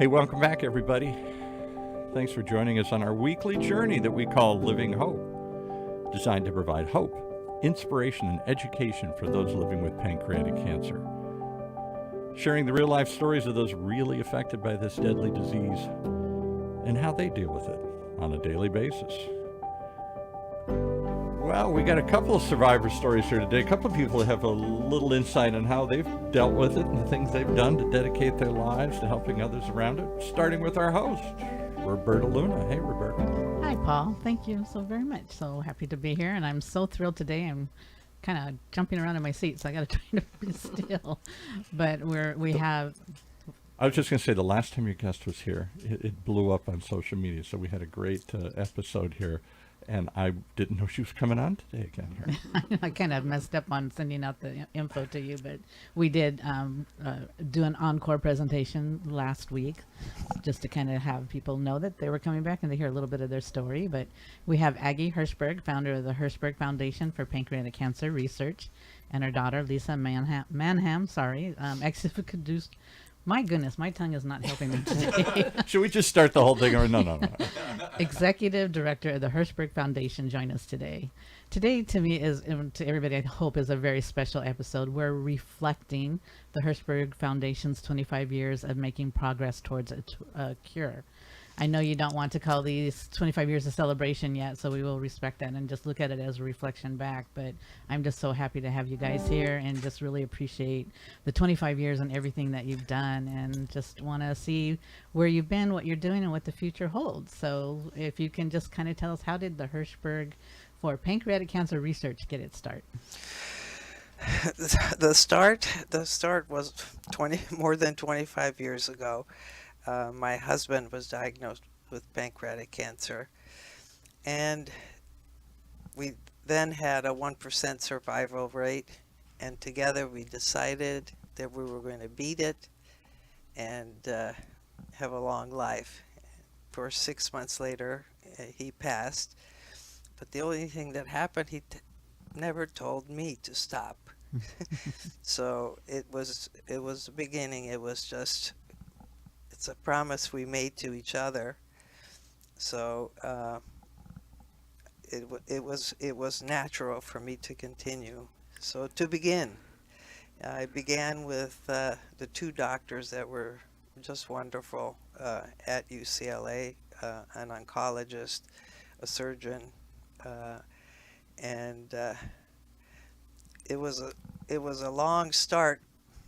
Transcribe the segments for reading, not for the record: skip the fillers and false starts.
Hey, welcome back, everybody. Thanks for joining us on our weekly journey that we call Living Hope, designed to provide hope, inspiration, and education for those living with pancreatic cancer. Sharing the real-life stories of those really affected by this deadly disease and how they deal with it on a daily basis. Well, we got a couple of survivor stories here today. A couple of people have a little insight on how they've dealt with it and the things they've done to dedicate their lives to helping others around it, starting with our host, Roberta Luna. Hey, Roberta. Hi, Paul. Thank you so very much. So happy to be here, and I'm so thrilled today. I'm kind of jumping around in my seat, so I got to try to be still. But we have... I was just going to say, the last time your guest was here, it blew up on social media, so we had a great episode here. And I didn't know she was coming on today again here. I kind of messed up on sending out the info to you, but we did do an encore presentation last week just to kind of have people know that they were coming back and to hear a little bit of their story. But we have Agi Hirshberg, founder of the HERSHBERG Foundation for Pancreatic Cancer Research, and her daughter, Lisa Manham, ex-produced. My goodness, my tongue is not helping me today. Should we just start the whole thing? Or no. Executive Director of the HERSHBERG Foundation, join us today. Today, to me, and to everybody, I hope, is a very special episode. We're reflecting the HERSHBERG Foundation's 25 years of making progress towards a cure. I know you don't want to call these 25 years a celebration yet, so we will respect that and just look at it as a reflection back. But I'm just so happy to have you guys here and just really appreciate the 25 years and everything that you've done, and just want to see where you've been, what you're doing, and what the future holds. So if you can just kind of tell us, how did the HERSHBERG for Pancreatic Cancer Research get its start? The start was more than 25 years ago. My husband was diagnosed with pancreatic cancer, and we then had a 1% survival rate, and together we decided that we were going to beat it and have a long life. For 6 months later, he passed, but the only thing that happened, he never told me to stop. So it was the beginning. It was just, it's a promise we made to each other. So it was natural for me to continue. So to begin, I began with the two doctors that were just wonderful at UCLA, an oncologist, a surgeon, and it was a long start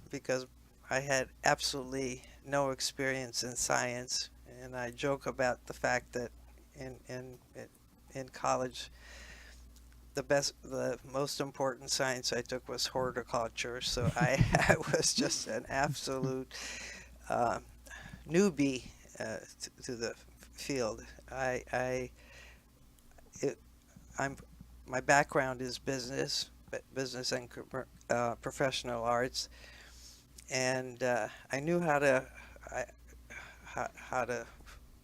because I had absolutely no experience in science, and I joke about the fact that in college the most important science I took was horticulture, so I was just an absolute newbie to the field. My background is business and professional arts, and I knew how to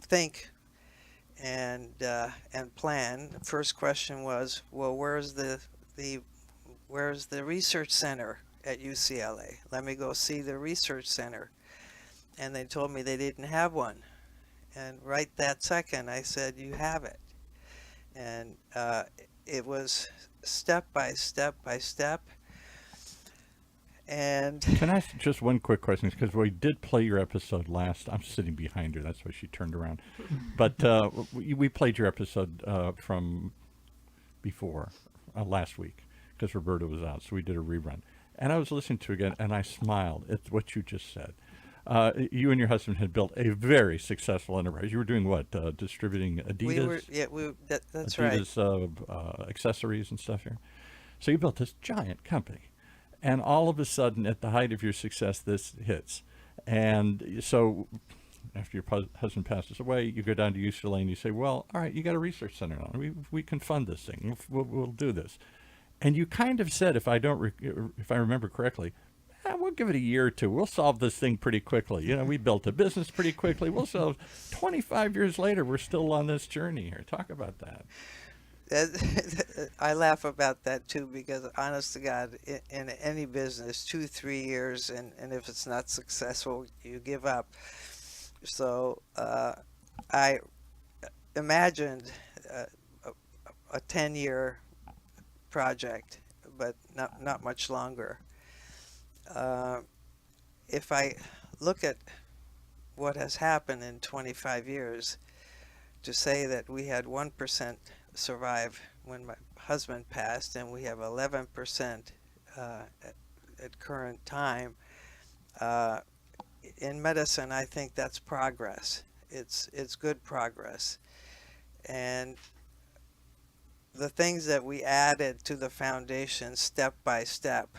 think and plan. The first question was, well, where's the research center at UCLA? Let me go see the research center. And they told me they didn't have one. And right that second, I said, you have it. And it was step by step by step. And can I ask just one quick question? Because we did play your episode last. I'm sitting behind her. That's why she turned around. But we played your episode from before last week because Roberta was out. So we did a rerun. And I was listening to it again, and I smiled at what you just said. You and your husband had built a very successful enterprise. You were doing what? Distributing Adidas? That's Adidas, right. Accessories and stuff here. So you built this giant company. And all of a sudden, at the height of your success, this hits. And so after your husband passes away, you go down to UCLA and you say, well, all right, you got a research center now. We can fund this thing. We'll do this. And you kind of said, if I remember correctly, we'll give it a year or two. We'll solve this thing pretty quickly. You know, we built a business pretty quickly. We'll solve. 25 years later, we're still on this journey here. Talk about that. I laugh about that too, because honest to God, in any business, 2-3 years, and if it's not successful, you give up. So I imagined uh, a 10-year project, but not much longer. Uh, if I look at what has happened in 25 years, to say that we had 1% survive when my husband passed, and we have 11% at current time, uh, in medicine, I think that's progress. It's good progress. And the things that we added to the foundation step by step.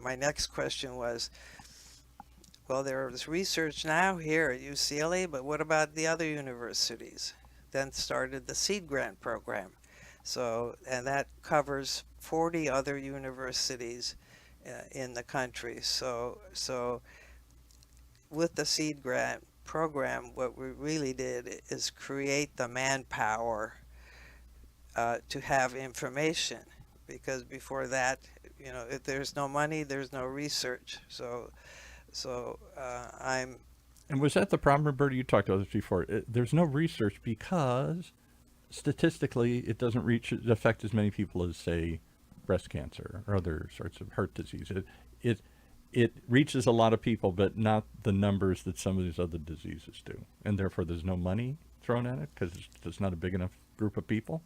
My next question was, well, there's research now here at UCLA, but what about the other universities? Then started the seed grant program. So, and that covers 40 other universities in the country. So with the seed grant program, what we really did is create the manpower to have information, because before that, if there's no money, there's no research. I'm And was that the problem, Roberta? You talked about this before. There's no research because statistically it doesn't affect as many people as, say, breast cancer or other sorts of heart disease. It reaches a lot of people, but not the numbers that some of these other diseases do. And therefore there's no money thrown at it because it's not a big enough group of people.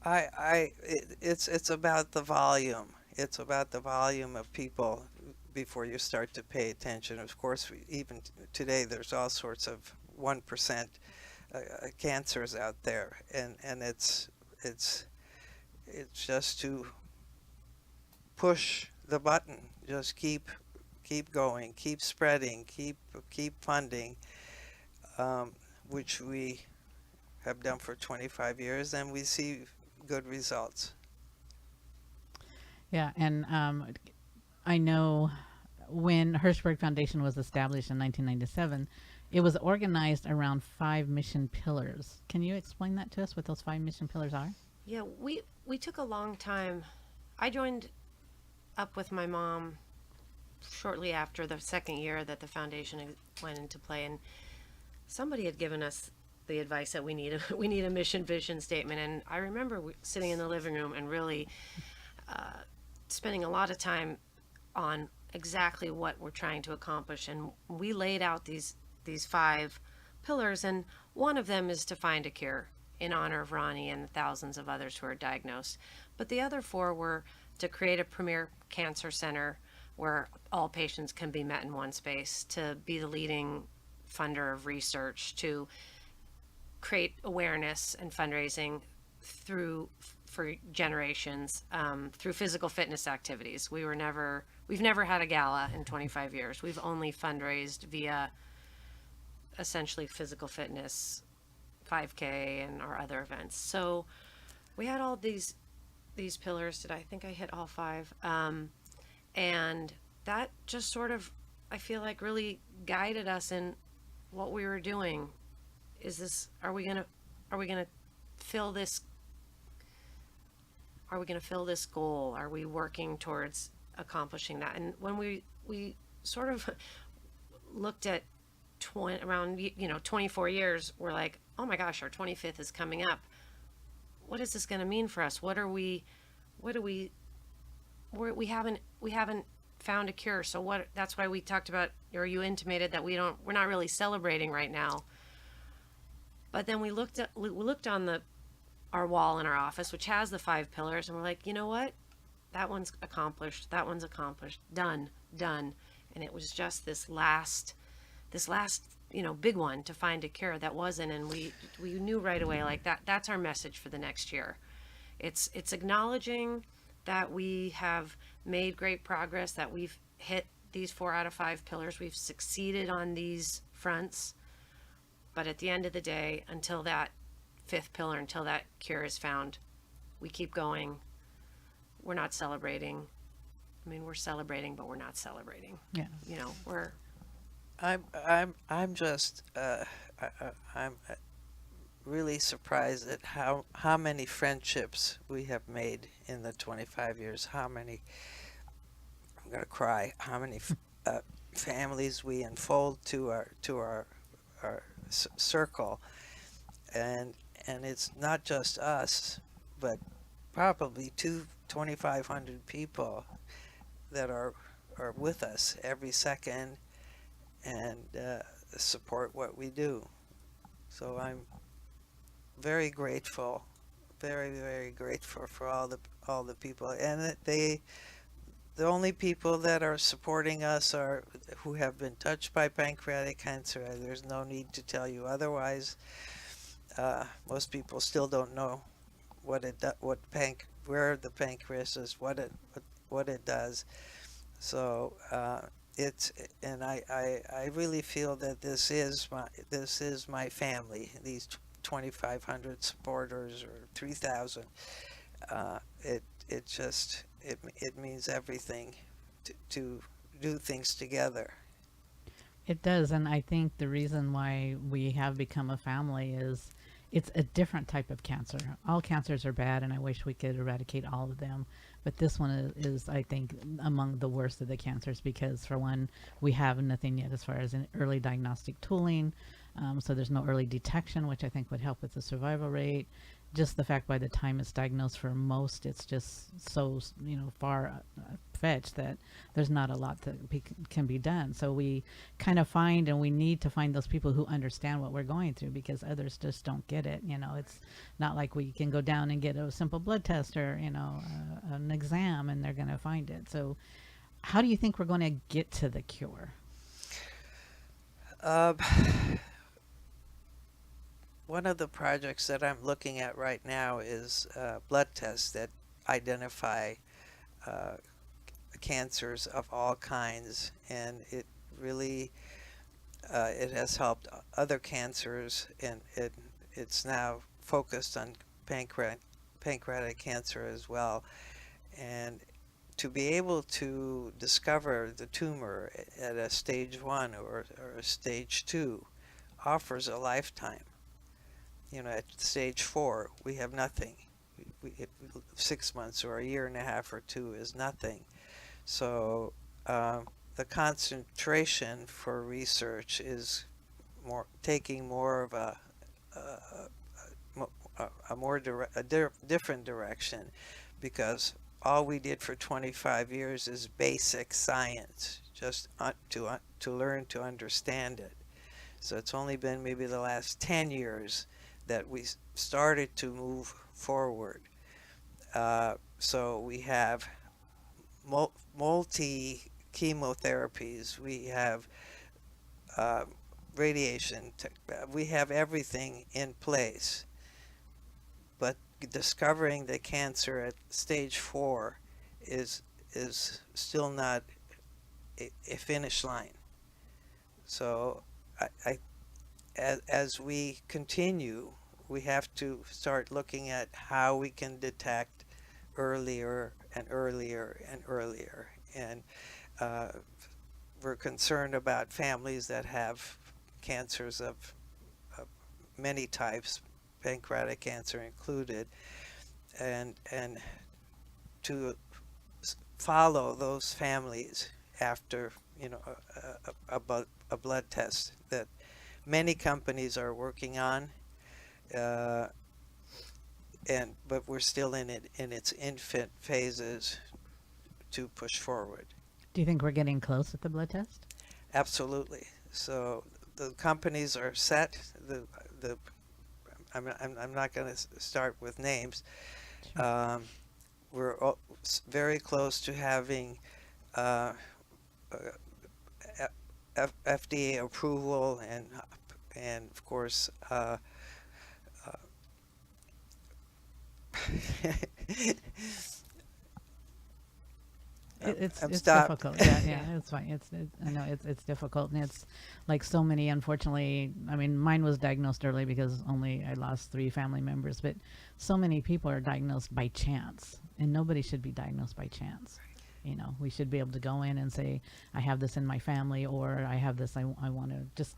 it's about the volume. It's about the volume of people before you start to pay attention. Of course, even today, there's all sorts of 1% cancers out there, and it's just to push the button. Just keep going, keep spreading, keep funding, which we have done for 25 years, and we see good results. Yeah, and I know when Hirshberg Foundation was established in 1997, it was organized around 5 mission pillars. Can you explain that to us, what those 5 mission pillars are? Yeah, we took a long time. I joined up with my mom shortly after the second year that the foundation went into play, and somebody had given us the advice that we need a mission vision statement. And I remember sitting in the living room and really spending a lot of time on exactly what we're trying to accomplish. And we laid out these 5 pillars, and one of them is to find a cure in honor of Ronnie and the thousands of others who are diagnosed. But the other 4 were to create a premier cancer center where all patients can be met in one space, to be the leading funder of research, to create awareness and fundraising for generations through physical fitness activities. We've never had a gala in 25 years. We've only fundraised via essentially physical fitness, 5K, and our other events. So we had all these pillars. I think I hit all 5? And that just sort of, I feel like, really guided us in what we were doing. Are we gonna fill this goal? Are we working towards accomplishing that? And when we sort of looked at around 24 years, we're like, oh my gosh, our 25th is coming up. What is this going to mean for us? We haven't found a cure. So that's why we talked about, or you intimated that we're not really celebrating right now. But then we looked on our wall in our office, which has the 5 pillars, and we're like, you know what? That one's accomplished. That one's accomplished. Done. And it was just this last, big one to find a cure that wasn't. And we knew right away, like, that's our message for the next year. It's acknowledging that we have made great progress, that we've hit these 4 out of 5 pillars. We've succeeded on these fronts. But at the end of the day, until that 5th pillar, until that cure is found, we keep going. We're not celebrating. I mean, we're celebrating, but we're not celebrating. Yeah. I'm just I'm really surprised at how many friendships we have made in the 25 years. How many? I'm gonna cry. How many families we enfold to our circle, and it's not just us, but probably 2,500 people that are with us every second and support what we do. So I'm very grateful, very grateful for all the people, and that the only people that are supporting us are who have been touched by pancreatic cancer. There's no need to tell you otherwise. Most people still don't know where the pancreas is, what it does. So and I really feel that this is my family. These 2,500 supporters or 3,000. It means everything to do things together. It does, and I think the reason why we have become a family is it's a different type of cancer. All cancers are bad, and I wish we could eradicate all of them. But this one is, I think, among the worst of the cancers because, for one, we have nothing yet as far as an early diagnostic tooling. So there's no early detection, which I think would help with the survival rate. Just the fact by the time it's diagnosed for most, it's just so, far fetched that there's not a lot that can be done. So we kind of find, and we need to find those people who understand what we're going through because others just don't get it. It's not like we can go down and get a simple blood test or, an exam and they're going to find it. So how do you think we're going to get to the cure? One of the projects that I'm looking at right now is blood tests that identify cancers of all kinds, and it really it has helped other cancers, and it's now focused on pancreatic cancer as well. And to be able to discover the tumor at a stage 1 or a stage 2 offers a lifetime. At stage 4, we have nothing. 6 months or a year and a half or 2 is nothing. So the concentration for research is taking more of a different direction, because all we did for 25 years is basic science, just to learn to understand it. So it's only been maybe the last 10 years that we started to move forward. So we have multi chemotherapies, we have radiation, we have everything in place. But discovering the cancer at stage 4 is still not a finish line. So as we continue, we have to start looking at how we can detect earlier and earlier and earlier. And we're concerned about families that have cancers of many types, pancreatic cancer included, and to follow those families after a blood test that many companies are working on, but we're still in its infant phases to push forward. Do you think we're getting close with the blood test? Absolutely. So the companies are set. I'm not going to start with names. Sure. We're very close to having FDA approval, and of course It's stopped. difficult. Yeah, it's fine. I know it's difficult, and it's like so many. Unfortunately, I mean, mine was diagnosed early because I lost 3 family members, but so many people are diagnosed by chance, and nobody should be diagnosed by chance. We should be able to go in and say, I have this in my family, or I have this. I want to just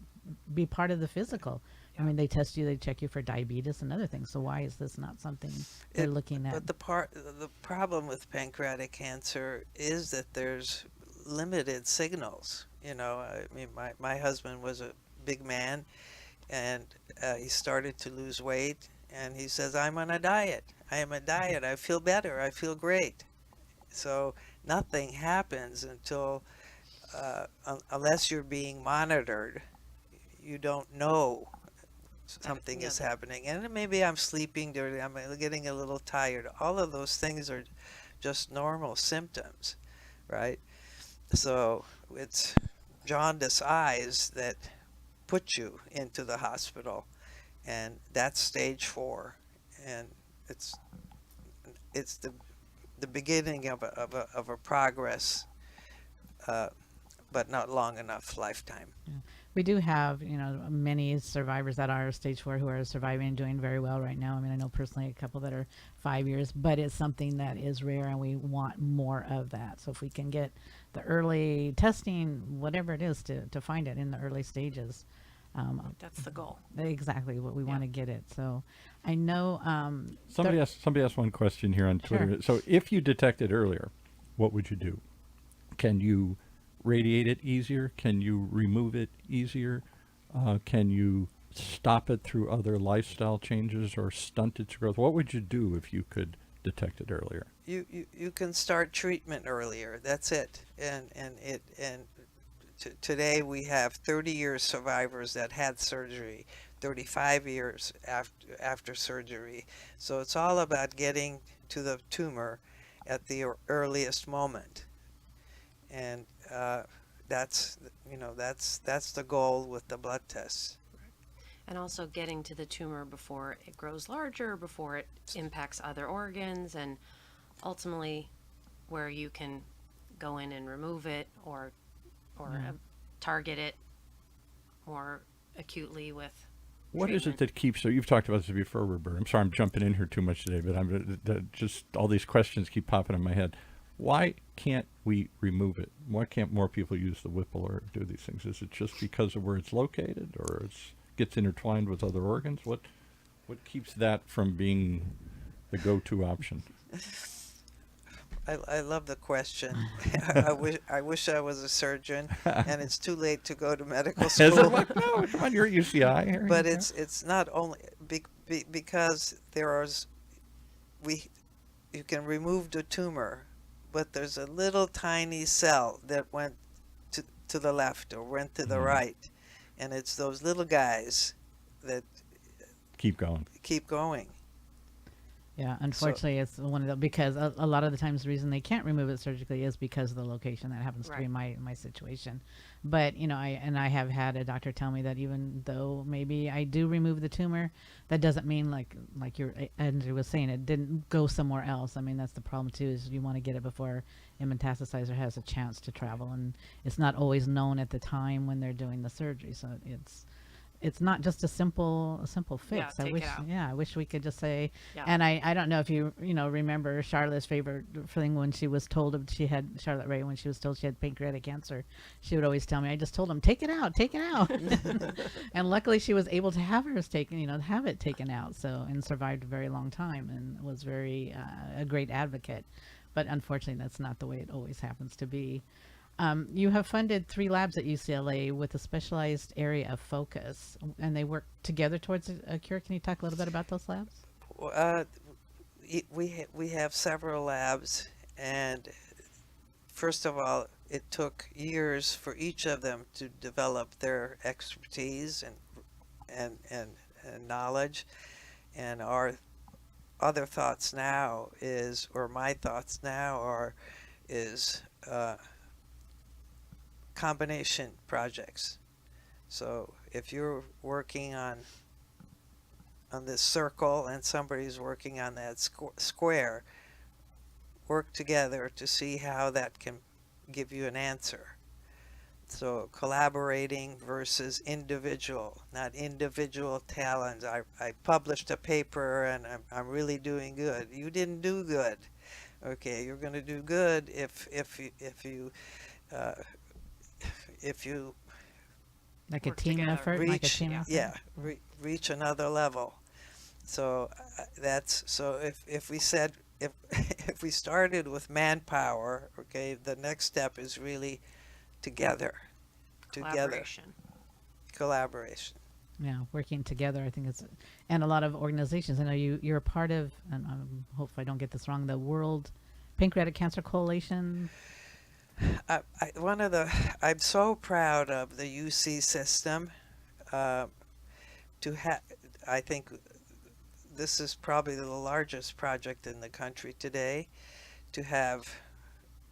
be part of the physical. I mean, they test you, they check you for diabetes and other things. So why is this not something they're looking at? But the problem with pancreatic cancer is that there's limited signals. You know, I mean, my husband was a big man, and he started to lose weight, and he says, I'm on a diet. I am a diet. I feel better. I feel great. So nothing happens until, unless you're being monitored, you don't know something is happening. And maybe I'm sleeping dirty, I'm getting a little tired. All of those things are just normal symptoms, right? So it's jaundiced eyes that put you into the hospital, and that's stage 4, and it's the beginning of a progress, but not long enough lifetime. We do have, many survivors that are stage 4 who are surviving and doing very well right now. I mean, I know personally a couple that are 5 years, but it's something that is rare, and we want more of that. So if we can get the early testing, whatever it is, to find it in the early stages, That's the goal. exactly what we want to get it. So I know Somebody asked one question here on Twitter. Sure. So if you detect it earlier, what would you do? Can you radiate it easier? Can you remove it easier? Can you stop it through other lifestyle changes or stunt its growth? What would you do if you could detect it earlier? You can start treatment earlier. That's it. Today we have 30-year survivors that had surgery, 35 years after surgery. So it's all about getting to the tumor at the earliest moment, and that's the goal with the blood tests. And also getting to the tumor before it grows larger, before it impacts other organs, and ultimately where you can go in and remove it or target it more acutely with What is it treatment. that keeps, so you've talked about this before, Roberta. I'm sorry I'm jumping in here too much today, but just all these questions keep popping in my head. Why can't we remove it? Why can't more people use the Whipple or do these things? Is it just because of where it's located, or it gets intertwined with other organs? What keeps that from being the go-to option? I love the question. I wish I was a surgeon, and it's too late to go to medical Is it school. like, no, come on, you're at UCI here. But it's not only because you can remove the tumor, but there's a little tiny cell that went to the left or went to the right, and it's those little guys that keep going. keep going. Yeah, unfortunately, it's one of the, because a lot of the times the reason they can't remove it surgically is because of the location. That happens to be my situation. But I have had a doctor tell me that even though maybe I do remove the tumor, that doesn't mean like Andrew was saying, it didn't go somewhere else. I mean, that's the problem too, is you want to get it before it metastasizes or has a chance to travel, and it's not always known at the time when they're doing the surgery. So it's not just a simple fix. take it out. I wish we could just say. Yeah. And I don't know if you remember Charlotte's favorite thing when she was told Charlotte Ray, when she was told she had pancreatic cancer, she would always tell me, I just told them, take it out. And luckily she was able to have it taken out, and survived a very long time, and was very a great advocate. But unfortunately, that's not the way it always happens to be. You have funded 3 labs at UCLA with a specialized area of focus, and they work together towards a cure. Can you talk a little bit about those labs? We have several labs, and first of all, it took years for each of them to develop their expertise and knowledge. And our other thoughts now my thoughts now is combination projects. So if you're working on this circle and somebody's working on that square, work together to see how that can give you an answer. So collaborating versus individual, not individual talents. I published a paper and I'm really doing good. You didn't do good. Okay, you're going to do good if you Like a Work team together. effort? Like a team effort? reach another level. So if we said if we started with manpower, okay, the next step is really together, together, collaboration. Yeah, working together. I think it's, and a lot of organizations. I know you're a part of, and hopefully I don't get this wrong, the World Pancreatic Cancer Coalition. I'm so proud of the UC system. To have, I think this is probably the largest project in the country today, to have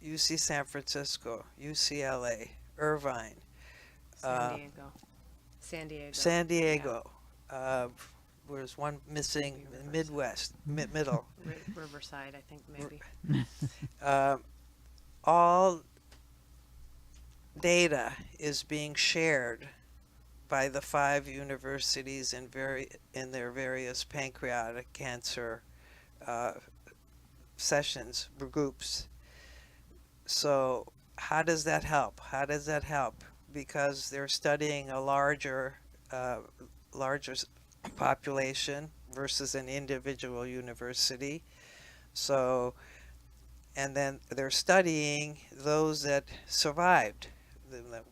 UC San Francisco, UCLA, Irvine, San Diego. There's one missing, Midwest, middle. Riverside, I think maybe. All data is being shared by the 5 universities in their various pancreatic cancer sessions, groups. So how does that help? Because they're studying a larger population versus an individual university. So, and then they're studying those that survived.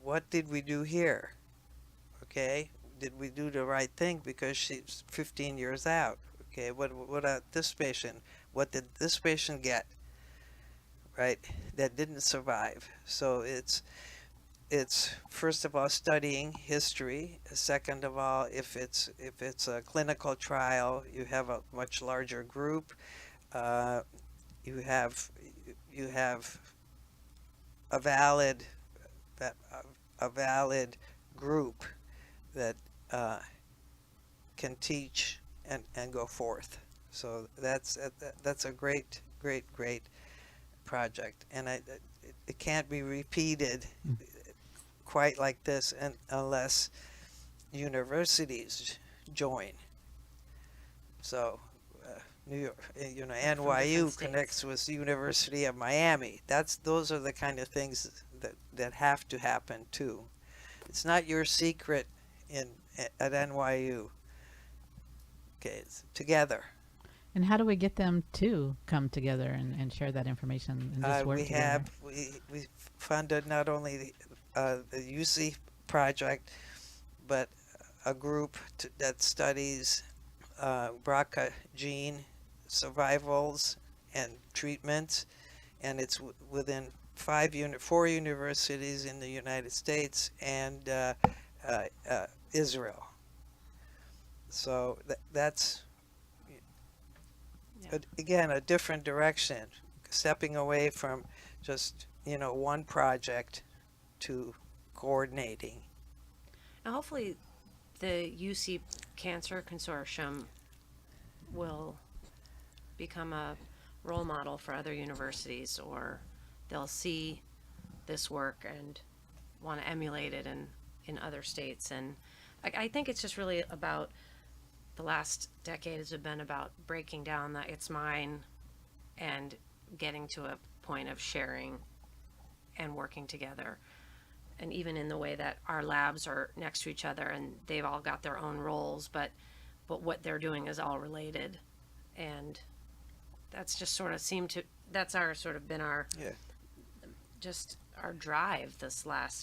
What did we do here? Okay, did we do the right thing because she's 15 years out? Okay, what this patient? What did this patient get? Right, that didn't survive. So it's first of all studying history. Second of all, if it's a clinical trial, you have a much larger group. You have a valid group that can teach and go forth. So that's a great project, and it can't be repeated quite like this unless universities join. So New York, NYU connects with the University of Miami. Those are the kind of things that have to happen too. It's not your secret at NYU. Okay, it's together. And how do we get them to come together and share that information and just work together? We funded not only the UC project, but a group that studies BRCA gene survivals and treatments, and it's within 4 universities in the United States and Israel. So that's again a different direction, stepping away from just one project to coordinating. And hopefully the UC Cancer Consortium will become a role model for other universities, or they'll see this work and want to emulate it in other states. And I think it's just really about the last decade has been about breaking down the it's mine and getting to a point of sharing and working together. And even in the way that our labs are next to each other and they've all got their own roles, but what they're doing is all related. And that's just sort of that's our sort of been our, just our drive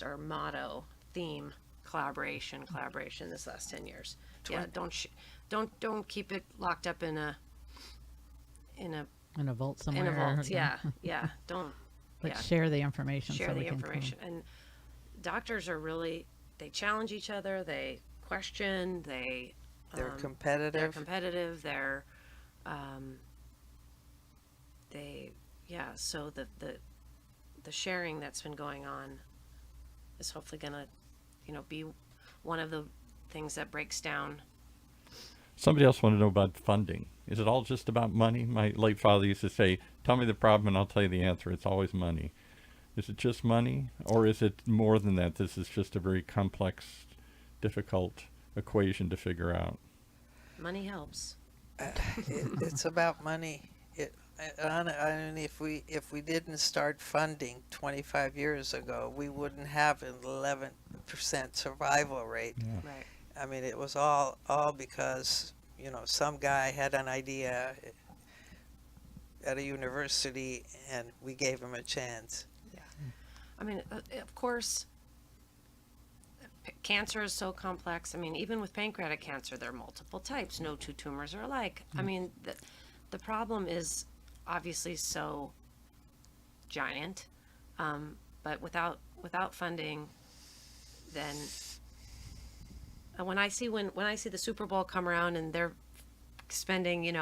our motto, theme, collaboration this last 10 years. Yeah, don't keep it locked up in a vault somewhere. In a vault, yeah. Don't. Let's share the information. Share the information. And doctors are really, they challenge each other. They question. They're competitive. So the sharing that's been going on is hopefully going to, be one of the things that breaks down. Somebody else wanted to know about funding. Is it all just about money? My late father used to say, tell me the problem and I'll tell you the answer. It's always money. Is it just money, or is it more than that? This is just a very complex, difficult equation to figure out. Money helps. It's about money. If we didn't start funding 25 years ago, we wouldn't have an 11% survival rate. Yeah. Right. I mean, it was all because some guy had an idea at a university and we gave him a chance. Yeah. I mean, of course, cancer is so complex. I mean, even with pancreatic cancer, there are multiple types. No two tumors are alike. I mean, the problem is obviously so giant, but without funding, then when I see the Super Bowl come around and they're spending,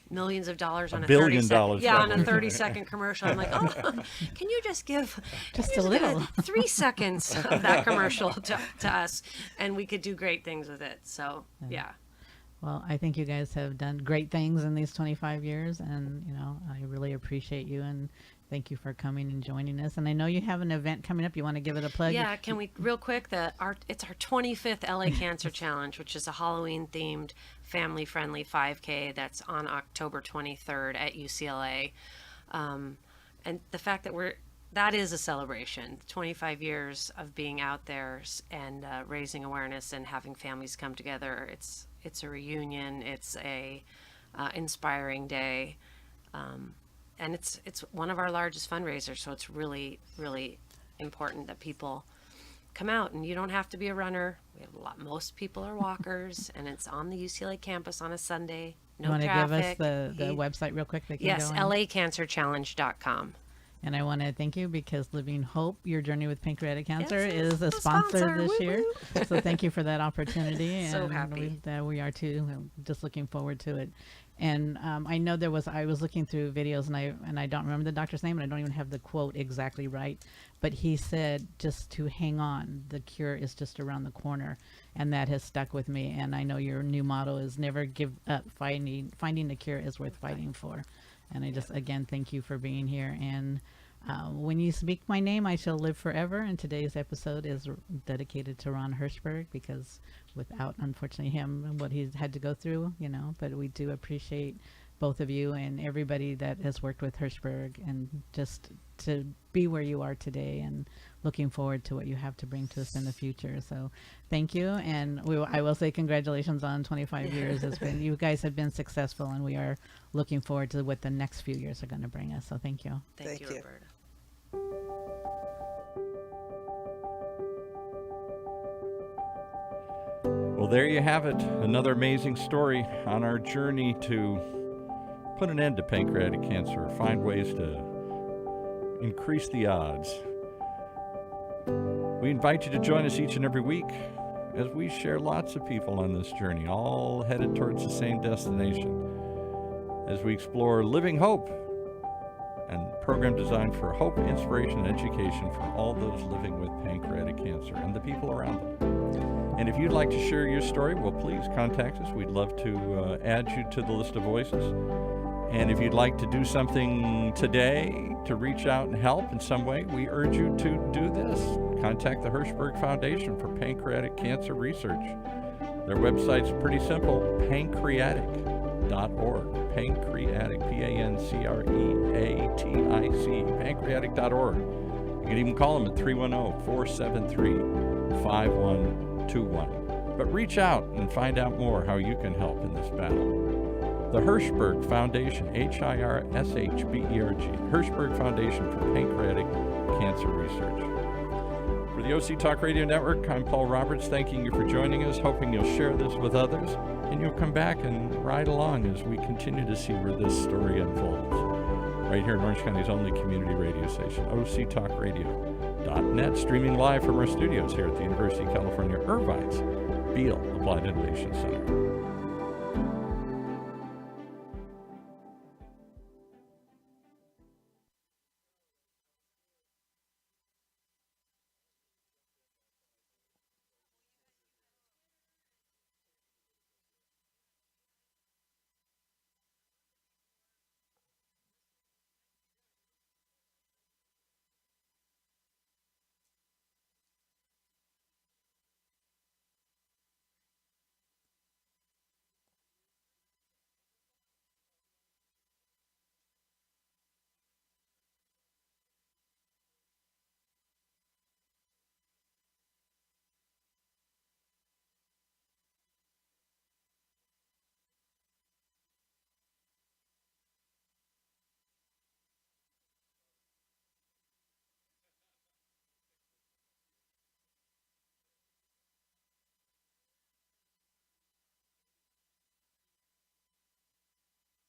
millions of dollars on $1 billion on a probably. 30-second commercial, I'm like, oh, can you just give Just a little. 3 seconds of that commercial to us, and we could do great things with it. So yeah. Well, I think you guys have done great things in these 25 years, and I really appreciate you, and thank you for coming and joining us. And I know you have an event coming up. You want to give it a plug? Yeah, can we real quick? It's our 25th LA Cancer Challenge, which is a Halloween-themed, family-friendly 5K that's on October 23rd at UCLA. And the fact that is a celebration. 25 years of being out there and raising awareness and having families come together. It's a reunion. It's a inspiring day. And it's one of our largest fundraisers, so it's really, really important that people come out. And you don't have to be a runner. We have most people are walkers, and it's on the UCLA campus on a Sunday. No You want to give us traffic. the website real quick? They can Yes, go on? lacancerchallenge.com. And I want to thank you because Living Hope, Your Journey with Pancreatic Cancer, Yes, is a the sponsor this Woo, year. woo. So thank you for that opportunity. So and happy. we are too. I'm just looking forward to it. And I know I was looking through videos, and I don't remember the doctor's name, and I don't even have the quote exactly right, but he said just to hang on, the cure is just around the corner, and that has stuck with me. And I know your new motto is never give up. Finding the cure is worth fighting for. And I just again thank you for being here. And when you speak my name, I shall live forever. And today's episode is dedicated to Ron Hirshberg, because without, unfortunately, him and what he's had to go through, but we do appreciate both of you and everybody that has worked with Hirshberg, and just to be where you are today, and looking forward to what you have to bring to us in the future. So thank you. And I will say congratulations on 25 years. You guys have been successful, and we are looking forward to what the next few years are going to bring us. So thank you. Thank you, you. Roberta. Well, there you have it. Another amazing story on our journey to put an end to pancreatic cancer, find ways to increase the odds. We invite you to join us each and every week as we share lots of people on this journey, all headed towards the same destination, as we explore living hope and program designed for hope, inspiration, and education for all those living with pancreatic cancer and the people around them. And if you'd like to share your story, well, please contact us. We'd love to add you to the list of voices. And if you'd like to do something today to reach out and help in some way, we urge you to do this. Contact the HERSHBERG Foundation for Pancreatic Cancer Research. Their website's pretty simple, pancreatic.org. Pancreatic, P-A-N-C-R-E-A-T-I-C, pancreatic.org. You can even call them at 310-473-5121. But reach out and find out more how you can help in this battle. The HERSHBERG Foundation, H-I-R-S-H-B-E-R-G, HERSHBERG Foundation for Pancreatic Cancer Research. For the OC Talk Radio Network, I'm Paul Roberts, thanking you for joining us, hoping you'll share this with others, and you'll come back and ride along as we continue to see where this story unfolds. Right here in Orange County's only community radio station, octalkradio.net, streaming live from our studios here at the University of California, Irvine's Beale Applied Innovation Center.